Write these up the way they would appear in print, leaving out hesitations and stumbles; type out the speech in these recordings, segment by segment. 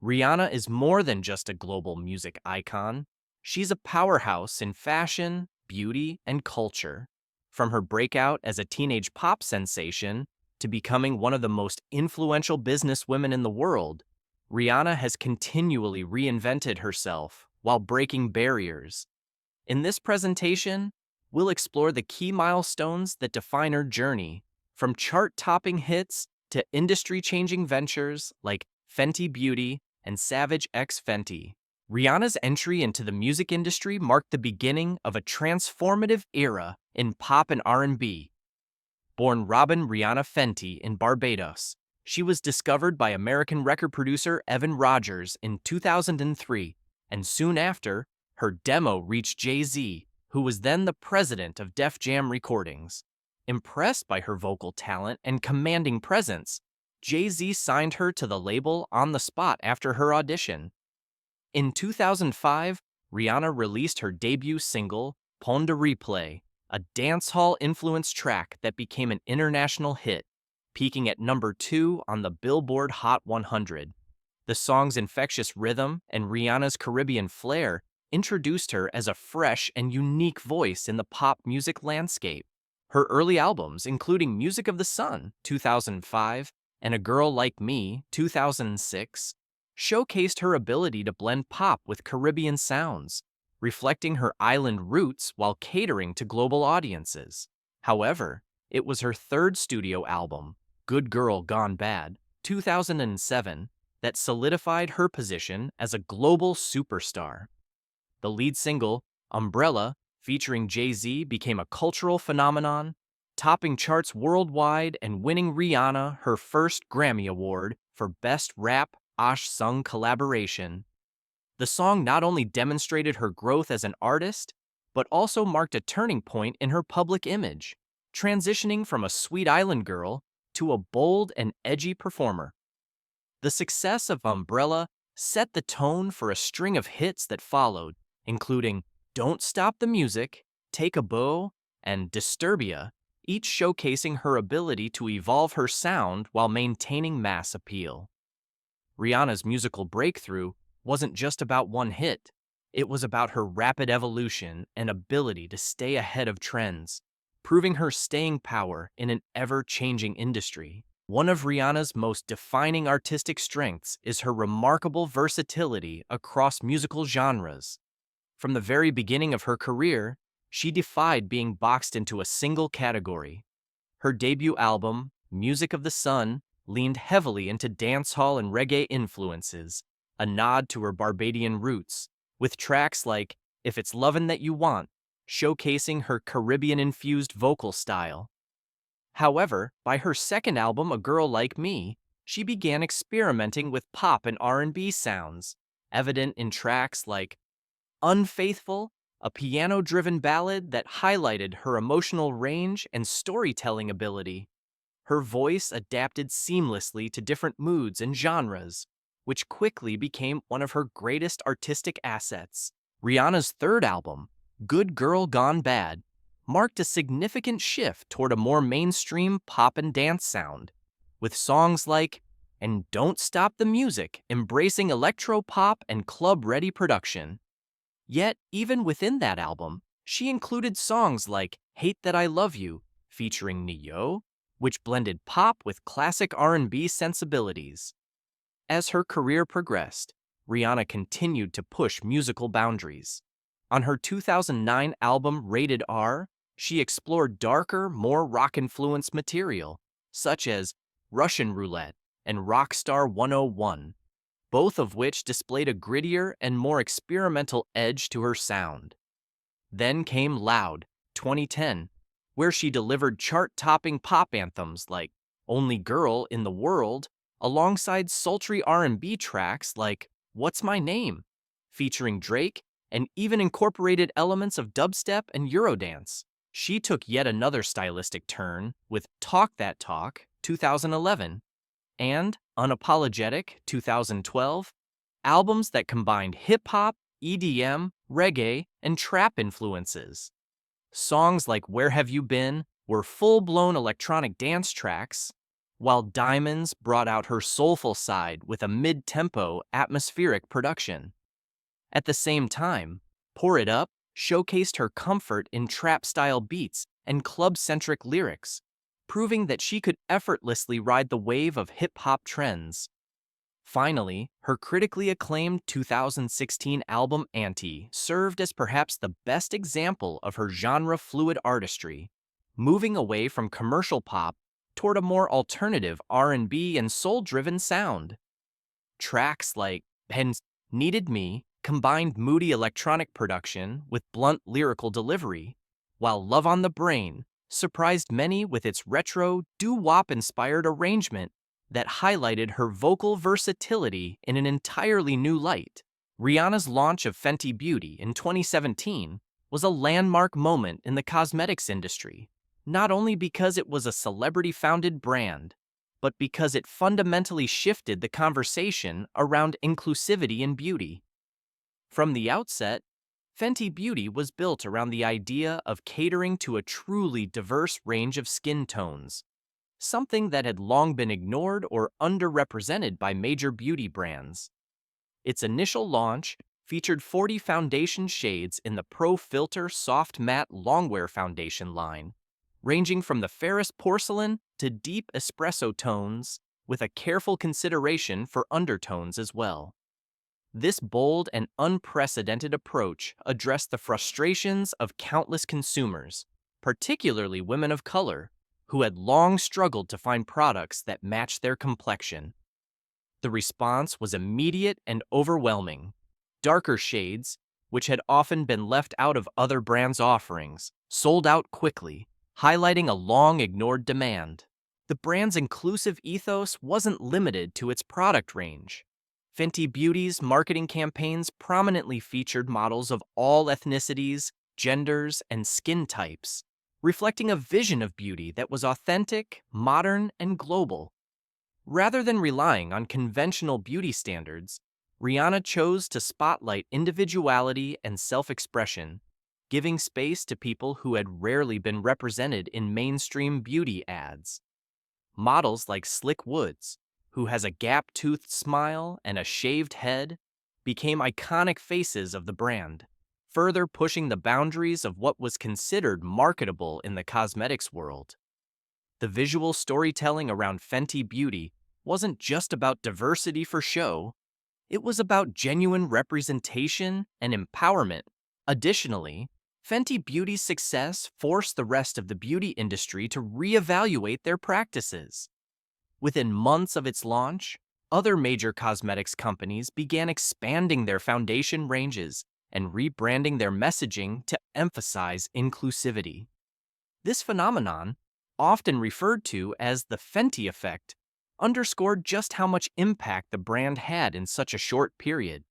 Rihanna is more than just a global music icon. She's a powerhouse in fashion, beauty, and culture. From her breakout as a teenage pop sensation to becoming one of the most influential businesswomen in the world, Rihanna has continually reinvented herself while breaking barriers. In this presentation, we'll explore the key milestones that define her journey, from chart-topping hits to industry-changing ventures like Fenty Beauty and Savage X Fenty. Rihanna's entry into the music industry marked the beginning of a transformative era in pop and R&B. Born Robin Rihanna Fenty in Barbados, she was discovered by American record producer Evan Rogers in 2003, and soon after, her demo reached Jay-Z, who was then the president of Def Jam Recordings. Impressed by her vocal talent and commanding presence, Jay-Z signed her to the label on the spot after her audition. In 2005, Rihanna released her debut single, Pon de Replay, a dancehall-influenced track that became an international hit, peaking at #2 on the Billboard Hot 100. The song's infectious rhythm and Rihanna's Caribbean flair introduced her as a fresh and unique voice in the pop music landscape. Her early albums, including Music of the Sun, 2005, and A Girl Like Me, 2006, showcased her ability to blend pop with Caribbean sounds, reflecting her island roots while catering to global audiences. However, it was her third studio album, Good Girl Gone Bad, 2007, that solidified her position as a global superstar. The lead single, Umbrella, featuring Jay-Z, became a cultural phenomenon, topping charts worldwide and winning Rihanna her first Grammy Award for Best Rap Sung collaboration. The song not only demonstrated her growth as an artist, but also marked a turning point in her public image, transitioning from a sweet island girl to a bold and edgy performer. The success of Umbrella set the tone for a string of hits that followed, including Don't Stop the Music, Take a Bow, and Disturbia, each showcasing her ability to evolve her sound while maintaining mass appeal. Rihanna's musical breakthrough wasn't just about one hit. It was about her rapid evolution and ability to stay ahead of trends, proving her staying power in an ever-changing industry. One of Rihanna's most defining artistic strengths is her remarkable versatility across musical genres. From the very beginning of her career, she defied being boxed into a single category. Her debut album, Music of the Sun, leaned heavily into dancehall and reggae influences, a nod to her Barbadian roots, with tracks like If It's Lovin' That You Want, showcasing her Caribbean-infused vocal style. However, by her second album, A Girl Like Me, she began experimenting with pop and R&B sounds, evident in tracks like Unfaithful, a piano-driven ballad that highlighted her emotional range and storytelling ability. Her voice adapted seamlessly to different moods and genres, which quickly became one of her greatest artistic assets. Rihanna's third album, Good Girl Gone Bad, marked a significant shift toward a more mainstream pop and dance sound, with songs like And Don't Stop the Music embracing electro-pop and club-ready production. Yet, even within that album, she included songs like Hate That I Love You, featuring Ne-Yo, which blended pop with classic R&B sensibilities. As her career progressed, Rihanna continued to push musical boundaries. On her 2009 album Rated R, she explored darker, more rock-influenced material, such as Russian Roulette and Rockstar 101, both of which displayed a grittier and more experimental edge to her sound. Then came Loud, 2010, where she delivered chart-topping pop anthems like Only Girl in the World, alongside sultry R&B tracks like What's My Name, featuring Drake, and even incorporated elements of dubstep and Eurodance. She took yet another stylistic turn with Talk That Talk, 2011, and Unapologetic, 2012, albums that combined hip-hop, EDM, reggae, and trap influences. Songs like Where Have You Been were full-blown electronic dance tracks, while Diamonds brought out her soulful side with a mid-tempo, atmospheric production. At the same time, Pour It Up showcased her comfort in trap-style beats and club-centric lyrics, proving that she could effortlessly ride the wave of hip-hop trends. Finally, her critically acclaimed 2016 album Anti served as perhaps the best example of her genre-fluid artistry, moving away from commercial pop toward a more alternative R&B and soul-driven sound. Tracks like Pens Needed Me combined moody electronic production with blunt lyrical delivery, while Love on the Brain surprised many with its retro, doo-wop-inspired arrangement that highlighted her vocal versatility in an entirely new light. Rihanna's launch of Fenty Beauty in 2017 was a landmark moment in the cosmetics industry, not only because it was a celebrity-founded brand, but because it fundamentally shifted the conversation around inclusivity in beauty. From the outset, Fenty Beauty was built around the idea of catering to a truly diverse range of skin tones, something that had long been ignored or underrepresented by major beauty brands. Its initial launch featured 40 foundation shades in the Pro Filter Soft Matte Longwear foundation line, ranging from the fairest porcelain to deep espresso tones, with a careful consideration for undertones as well. This bold and unprecedented approach addressed the frustrations of countless consumers, particularly women of color, who had long struggled to find products that matched their complexion. The response was immediate and overwhelming. Darker shades, which had often been left out of other brands' offerings, sold out quickly, highlighting a long-ignored demand. The brand's inclusive ethos wasn't limited to its product range. Fenty Beauty's marketing campaigns prominently featured models of all ethnicities, genders, and skin types, reflecting a vision of beauty that was authentic, modern, and global. Rather than relying on conventional beauty standards, Rihanna chose to spotlight individuality and self-expression, giving space to people who had rarely been represented in mainstream beauty ads. Models like Slick Woods, who has a gap-toothed smile and a shaved head, became iconic faces of the brand, further pushing the boundaries of what was considered marketable in the cosmetics world. The visual storytelling around Fenty Beauty wasn't just about diversity for show, it was about genuine representation and empowerment. Additionally, Fenty Beauty's success forced the rest of the beauty industry to reevaluate their practices. Within months of its launch, other major cosmetics companies began expanding their foundation ranges and rebranding their messaging to emphasize inclusivity. This phenomenon, often referred to as the Fenty effect, underscored just how much impact the brand had in such a short period.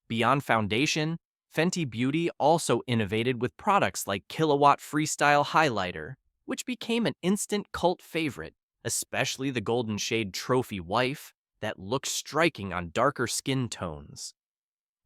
Beyond foundation, Fenty Beauty also innovated with products like Kilowatt Freestyle Highlighter, which became an instant cult favorite, especially the golden shade Trophy Wife that looks striking on darker skin tones.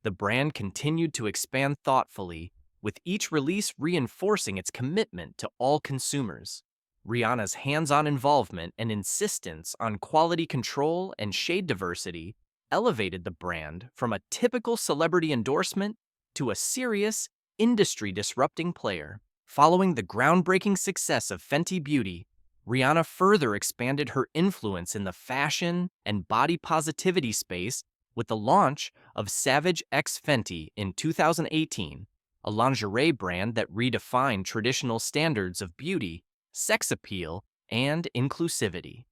The brand continued to expand thoughtfully, with each release reinforcing its commitment to all consumers. Rihanna's hands-on involvement and insistence on quality control and shade diversity elevated the brand from a typical celebrity endorsement to a serious, industry-disrupting player. Following the groundbreaking success of Fenty Beauty, Rihanna further expanded her influence in the fashion and body positivity space with the launch of Savage X Fenty in 2018, a lingerie brand that redefined traditional standards of beauty, sex appeal, and inclusivity.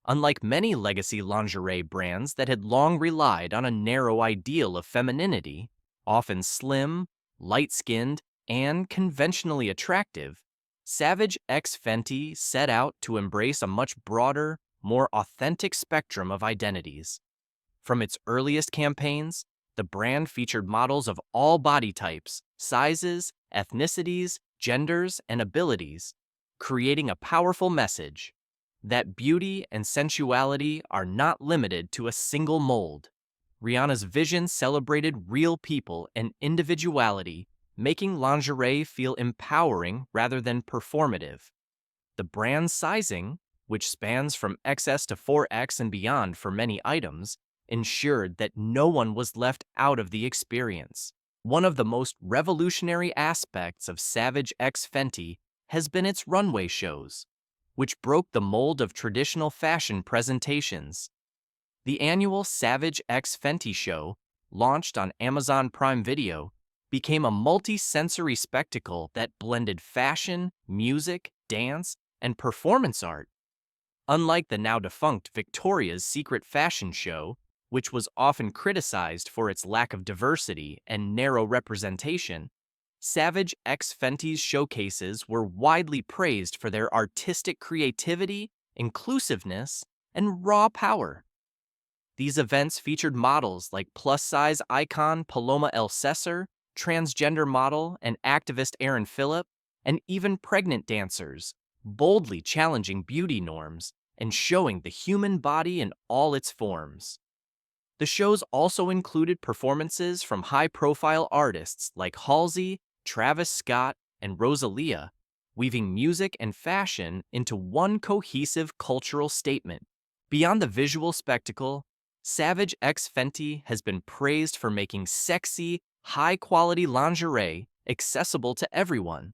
Unlike many legacy lingerie brands that had long relied on a narrow ideal of femininity, often slim, light-skinned, and conventionally attractive, Savage X Fenty set out to embrace a much broader, more authentic spectrum of identities. From its earliest campaigns, the brand featured models of all body types, sizes, ethnicities, genders, and abilities, creating a powerful message that beauty and sensuality are not limited to a single mold. Rihanna's vision celebrated real people and individuality, making lingerie feel empowering rather than performative. The brand's sizing, which spans from XS to 4X and beyond for many items, ensured that no one was left out of the experience. One of the most revolutionary aspects of Savage X Fenty has been its runway shows, which broke the mold of traditional fashion presentations. The annual Savage X Fenty show, launched on Amazon Prime Video, became a multi-sensory spectacle that blended fashion, music, dance, and performance art. Unlike the now-defunct Victoria's Secret fashion show, which was often criticized for its lack of diversity and narrow representation, Savage X Fenty's showcases were widely praised for their artistic creativity, inclusiveness, and raw power. These events featured models like plus-size icon Paloma El Cesar, transgender model and activist Erin Phillip, and even pregnant dancers, boldly challenging beauty norms and showing the human body in all its forms. The shows also included performances from high-profile artists like Halsey, Travis Scott, and Rosalia, weaving music and fashion into one cohesive cultural statement. Beyond the visual spectacle, Savage X Fenty has been praised for making sexy, high-quality lingerie accessible to everyone.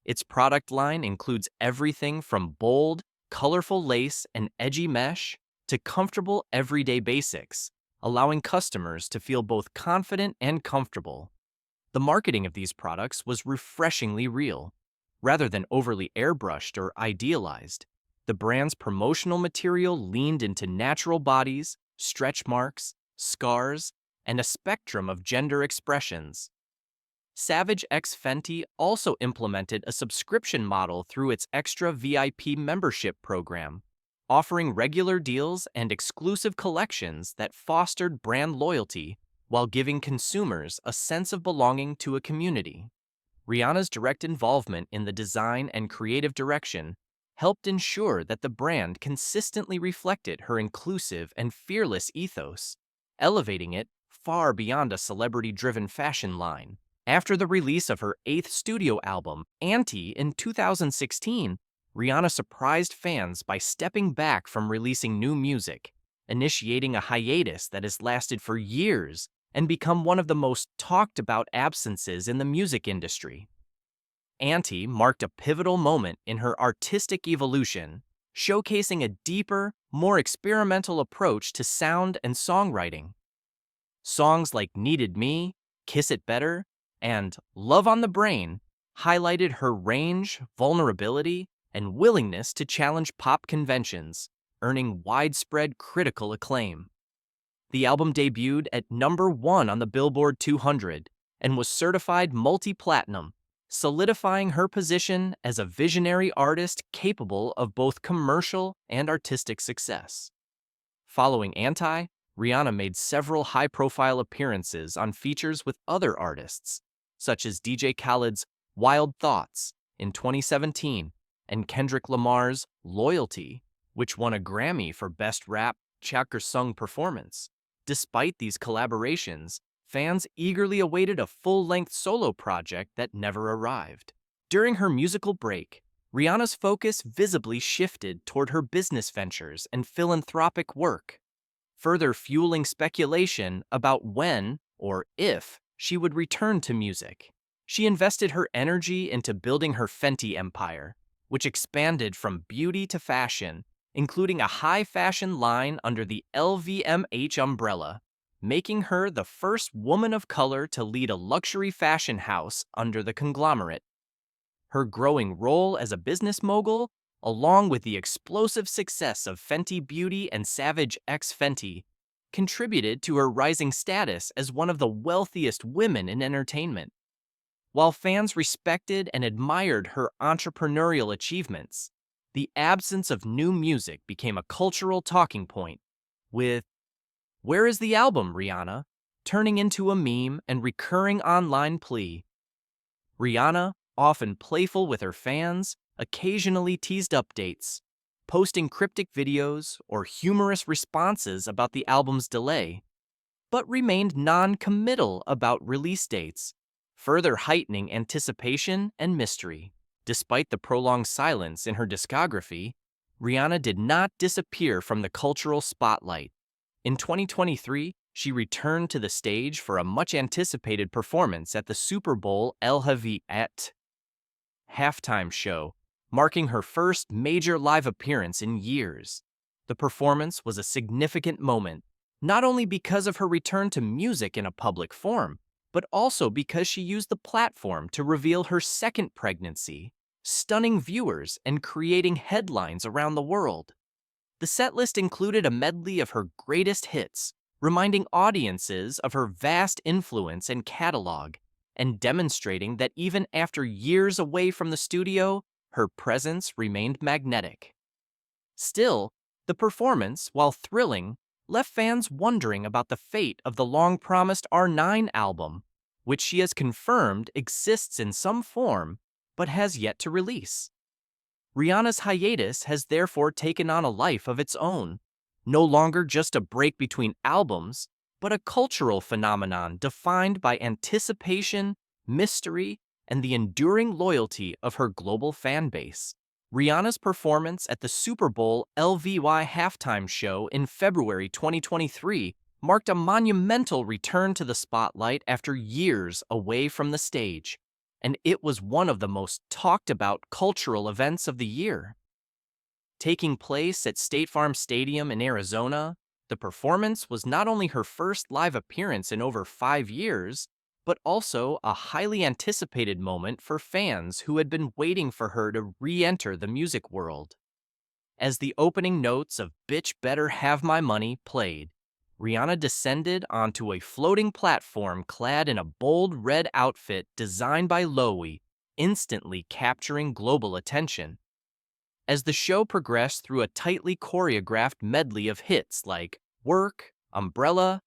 Its product line includes everything from bold, colorful lace and edgy mesh to comfortable everyday basics, allowing customers to feel both confident and comfortable. The marketing of these products was refreshingly real, rather than overly airbrushed or idealized. The brand's promotional material leaned into natural bodies, stretch marks, scars, and a spectrum of gender expressions. Savage X Fenty also implemented a subscription model through its Extra VIP membership program, offering regular deals and exclusive collections that fostered brand loyalty while giving consumers a sense of belonging to a community. Rihanna's direct involvement in the design and creative direction helped ensure that the brand consistently reflected her inclusive and fearless ethos, elevating it far beyond a celebrity-driven fashion line. After the release of her 8th studio album, Anti, in 2016, Rihanna surprised fans by stepping back from releasing new music, initiating a hiatus that has lasted for years and become one of the most talked about absences in the music industry. Anti marked a pivotal moment in her artistic evolution, showcasing a deeper, more experimental approach to sound and songwriting. Songs like Needed Me, Kiss It Better, and Love on the Brain highlighted her range, vulnerability, and willingness to challenge pop conventions, earning widespread critical acclaim. The album debuted at #1 on the Billboard 200 and was certified multi-platinum, solidifying her position as a visionary artist capable of both commercial and artistic success. Following Anti, Rihanna made several high-profile appearances on features with other artists, such as DJ Khaled's Wild Thoughts in 2017 and Kendrick Lamar's Loyalty, which won a Grammy for Best Rap Chakra Sung Performance. Despite these collaborations, fans eagerly awaited a full-length solo project that never arrived. During her musical break, Rihanna's focus visibly shifted toward her business ventures and philanthropic work, further fueling speculation about when, or if, she would return to music. She invested her energy into building her Fenty empire, which expanded from beauty to fashion, including a high-fashion line under the LVMH umbrella, making her the first woman of color to lead a luxury fashion house under the conglomerate. Her growing role as a business mogul, along with the explosive success of Fenty Beauty and Savage X Fenty, contributed to her rising status as one of the wealthiest women in entertainment. While fans respected and admired her entrepreneurial achievements, the absence of new music became a cultural talking point, with "Where is the album, Rihanna?" turning into a meme and recurring online plea. Rihanna, often playful with her fans, occasionally teased updates, posting cryptic videos or humorous responses about the album's delay, but remained non-committal about release dates, further heightening anticipation and mystery. Despite the prolonged silence in her discography, Rihanna did not disappear from the cultural spotlight. In 2023, she returned to the stage for a much-anticipated performance at the Super Bowl El Haviet halftime show, marking her first major live appearance in years. The performance was a significant moment, not only because of her return to music in a public forum, but also because she used the platform to reveal her second pregnancy, stunning viewers and creating headlines around the world. The setlist included a medley of her greatest hits, reminding audiences of her vast influence and catalog, and demonstrating that even after years away from the studio, her presence remained magnetic. Still, the performance, while thrilling, left fans wondering about the fate of the long-promised R9 album, which she has confirmed exists in some form, but has yet to release. Rihanna's hiatus has therefore taken on a life of its own, no longer just a break between albums, but a cultural phenomenon defined by anticipation, mystery, and the enduring loyalty of her global fan base. Rihanna's performance at the Super Bowl LVY halftime show in February 2023 marked a monumental return to the spotlight after years away from the stage, and it was one of the most talked about cultural events of the year. Taking place at State Farm Stadium in Arizona, the performance was not only her first live appearance in over 5 years, but also a highly anticipated moment for fans who had been waiting for her to re-enter the music world. As the opening notes of Bitch Better Have My Money played, Rihanna descended onto a floating platform clad in a bold red outfit designed by Loewe, instantly capturing global attention. As the show progressed through a tightly choreographed medley of hits like Work, Umbrella,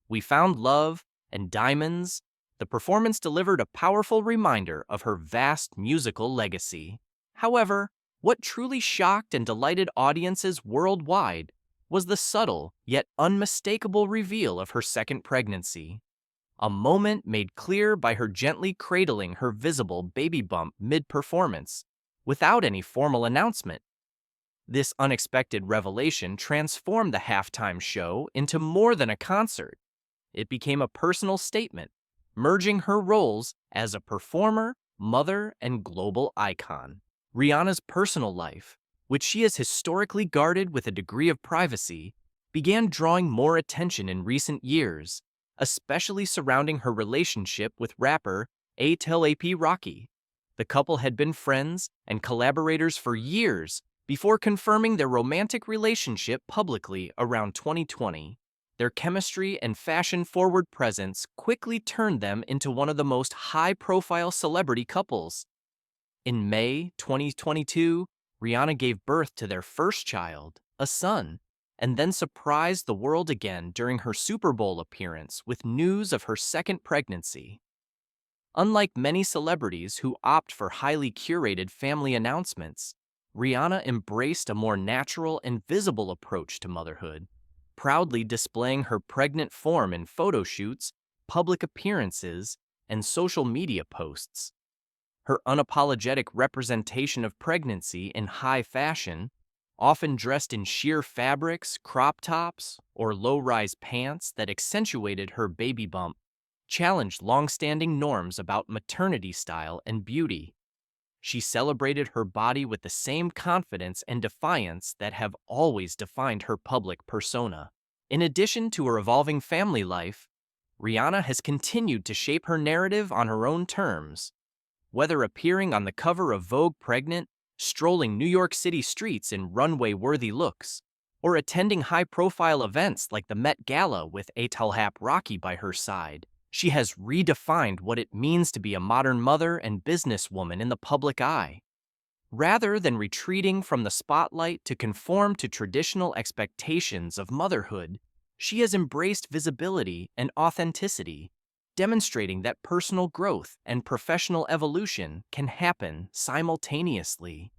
We Found Love, and Diamonds, the performance delivered a powerful reminder of her vast musical legacy. However, what truly shocked and delighted audiences worldwide was the subtle yet unmistakable reveal of her second pregnancy, a moment made clear by her gently cradling her visible baby bump mid-performance, without any formal announcement. This unexpected revelation transformed the halftime show into more than a concert. It became a personal statement, merging her roles as a performer, mother, and global icon. Rihanna's personal life, which she has historically guarded with a degree of privacy, began drawing more attention in recent years, especially surrounding her relationship with rapper A$AP Rocky. The couple had been friends and collaborators for years before confirming their romantic relationship publicly around 2020. Their chemistry and fashion-forward presence quickly turned them into one of the most high-profile celebrity couples. In May 2022, Rihanna gave birth to their first child, a son, and then surprised the world again during her Super Bowl appearance with news of her second pregnancy. Unlike many celebrities who opt for highly curated family announcements, Rihanna embraced a more natural and visible approach to motherhood, proudly displaying her pregnant form in photo shoots, public appearances, and social media posts. Her unapologetic representation of pregnancy in high fashion, often dressed in sheer fabrics, crop tops, or low-rise pants that accentuated her baby bump, challenged long-standing norms about maternity style and beauty. She celebrated her body with the same confidence and defiance that have always defined her public persona. In addition to her evolving family life, Rihanna has continued to shape her narrative on her own terms. Whether appearing on the cover of Vogue pregnant, strolling New York City streets in runway-worthy looks, or attending high-profile events like the Met Gala with A$AP Rocky by her side, she has redefined what it means to be a modern mother and businesswoman in the public eye. Rather than retreating from the spotlight to conform to traditional expectations of motherhood, she has embraced visibility and authenticity, demonstrating that personal growth and professional evolution can happen simultaneously.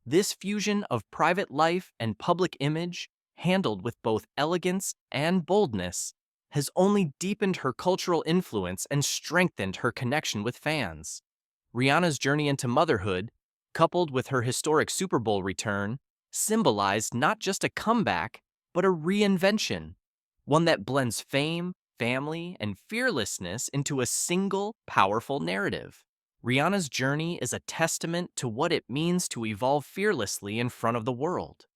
This fusion of private life and public image, handled with both elegance and boldness, has only deepened her cultural influence and strengthened her connection with fans. Rihanna's journey into motherhood, coupled with her historic Super Bowl return, symbolized not just a comeback, but a reinvention, one that blends fame, family, and fearlessness into a single, powerful narrative. Rihanna's journey is a testament to what it means to evolve fearlessly in front of the world.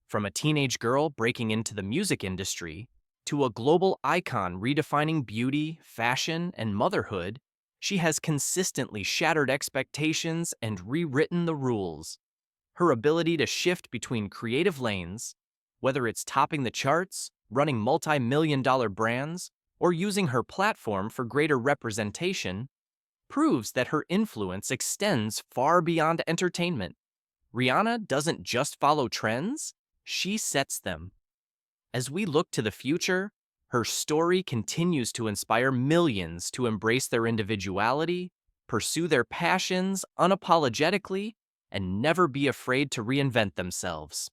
From a teenage girl breaking into the music industry to a global icon redefining beauty, fashion, and motherhood, she has consistently shattered expectations and rewritten the rules. Her ability to shift between creative lanes, whether it's topping the charts, running multi-million-dollar brands, or using her platform for greater representation, proves that her influence extends far beyond entertainment. Rihanna doesn't just follow trends, she sets them. As we look to the future, her story continues to inspire millions to embrace their individuality, pursue their passions unapologetically, and never be afraid to reinvent themselves.